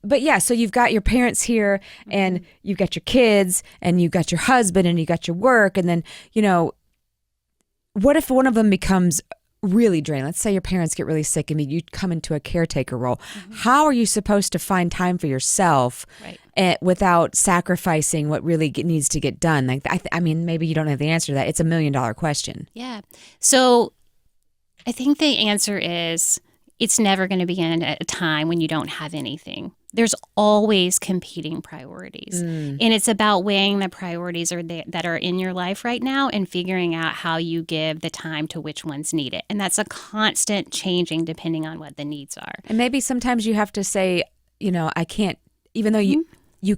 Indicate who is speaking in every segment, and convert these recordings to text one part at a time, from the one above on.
Speaker 1: but yeah, so you've got your parents here and you've got your kids and you've got your husband and you got your work. And then, what if one of them becomes really drained? Let's say your parents get really sick and you come into a caretaker role. How are you supposed to find time for yourself without sacrificing what really needs to get done? Like, I mean, maybe you don't have the answer to that. It's $1 million question.
Speaker 2: Yeah. So I think the answer is it's never going to begin at a time when you don't have anything. There's always competing priorities. And it's about weighing the priorities that are in your life right now and figuring out how you give the time to which ones need it. And that's a constant changing depending on what the needs are.
Speaker 1: And maybe sometimes you have to say, I can't, even though you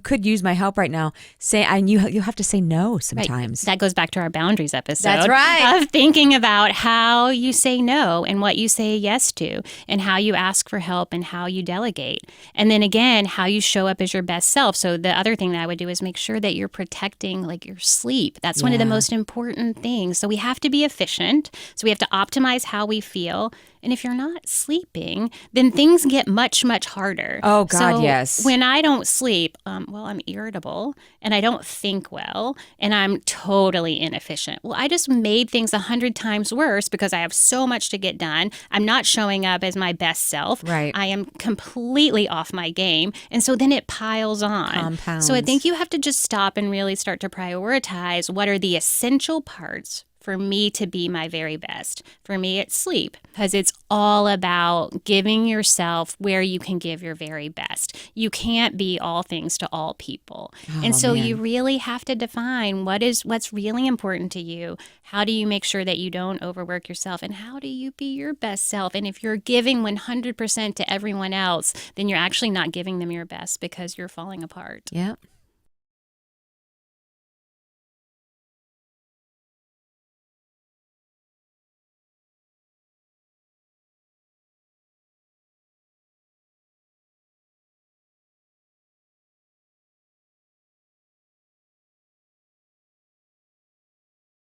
Speaker 1: could use my help right now, you have to say no sometimes.
Speaker 2: Right. That goes back to our boundaries episode.
Speaker 1: That's right.
Speaker 2: Of thinking about how you say no and what you say yes to and how you ask for help and how you delegate. And then again, how you show up as your best self. So the other thing that I would do is make sure that you're protecting like your sleep. That's one of the most important things. So we have to be efficient. So we have to optimize how we feel. And if you're not sleeping, then things get much, much harder.
Speaker 1: Oh, God,
Speaker 2: so
Speaker 1: yes.
Speaker 2: When I don't sleep, I'm irritable and I don't think well and I'm totally inefficient. Well, I just made things 100 times worse because I have so much to get done. I'm not showing up as my best self.
Speaker 1: Right.
Speaker 2: I am completely off my game. And so then it piles on.
Speaker 1: Compounds.
Speaker 2: So I think you have to just stop and really start to prioritize what are the essential parts for me to be my very best. For me, it's sleep, because it's all about giving yourself where you can give your very best. You can't be all things to all people. And so you really have to define what's really important to you. How do you make sure that you don't overwork yourself? And how do you be your best self? And if you're giving 100% to everyone else, then you're actually not giving them your best because you're falling apart.
Speaker 1: Yeah.